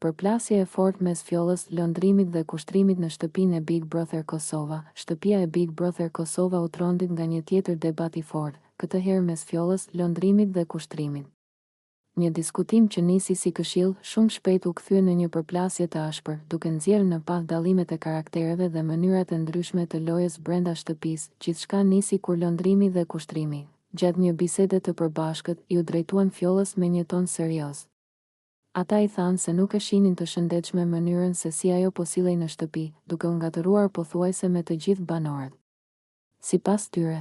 Përplasje e fortë mes fjollës, lëndrimit dhe kushtrimit në shtëpinë e Big Brother Kosova. Shtëpia e Big Brother Kosova u trondit nga një tjetër debat i fortë, këtë herë mes fjollës, lëndrimit dhe kushtrimit. Një diskutim që nisi si këshill, shumë shpejt u kthye në një përplasje të ashpër, duke nxjerrë në pa dallimet e karaktereve dhe mënyrat e ndryshme të lojës brenda shtëpisë. Gjithçka nisi kur lëndrimi dhe kushtrimi, gjatë një bisede të përbashkët, ju drejtuan fjollës me një ton serioz. Ata i thanë se nuk e shihnin të shëndetshme mënyrën se si ajo po sillej në shtëpi, duke u ngatëruar pothuajse me të gjithë banorët. Sipas tyre,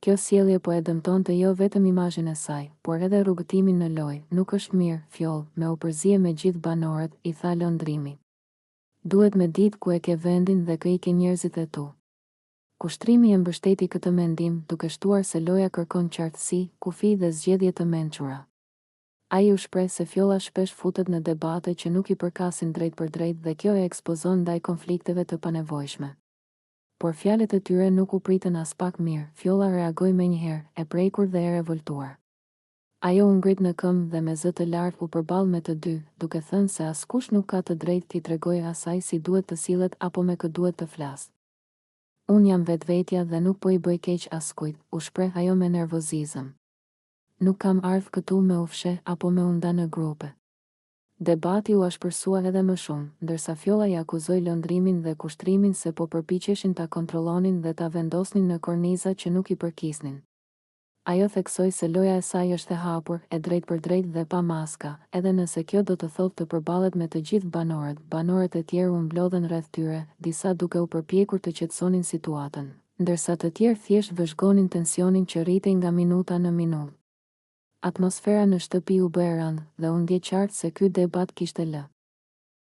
kjo sjellje po e dëmtonte jo vetëm imazhin e saj, por edhe rrugëtimin në lojë. Nuk është mirë, fjollë, me u përzihe me gjithë banorët, i tha lëndrimi. Duhet me ditë ku e ke vendin dhe kë i ke njerëzit e tu. Kushtrimi e mbështeti këtë mendim, duke shtuar se loja kërkon qartësi, kufi dhe zgjedhje të mençura. Ai u shpreh se fjolla shpesh futet në debate që nuk i përkasin drejt për drejt dhe kjo e ekspozon ndaj konflikteve të panevojshme. Por fjalët e tyre nuk u pritën as pak mirë, fjolla reagoi menjëherë, e prekur dhe e revoltuar. Ajo u ngrit në këmbë dhe me zë të lartë u përball me të dy, duke thënë se askush nuk ka të drejtë t'i tregojë asaj si duhet të sillet apo me kë duhet të flasë. Unë jam vetvetja dhe nuk po i bëj keq askujt, u shpreh ajo me nervozizëm. Nuk kam ardhur këtu me u fsheh apo me u nda në grupe. Debati u ashpërsua edhe më shumë, ndërsa fjolla i akuzoi lëndrimin dhe kushtrimin se po përpiqeshin ta kontrollonin dhe ta vendosnin në korniza që nuk i përkisnin. Ajo theksoi se loja e saj është e hapur, e drejt për drejt dhe pa maska, edhe nëse kjo do të thotë të përballet me të gjithë banorët. Banorët e tjerë u mblodhen rreth tyre, disa duke u përpjekur të qetësonin situatën, ndërsa të tjerë thjesht vëzhgonin tensionin që rritej nga minuta në minutë. Atmosfera në shtëpi u bë e rëndë dhe u ndje qartë se ky debat kishte lë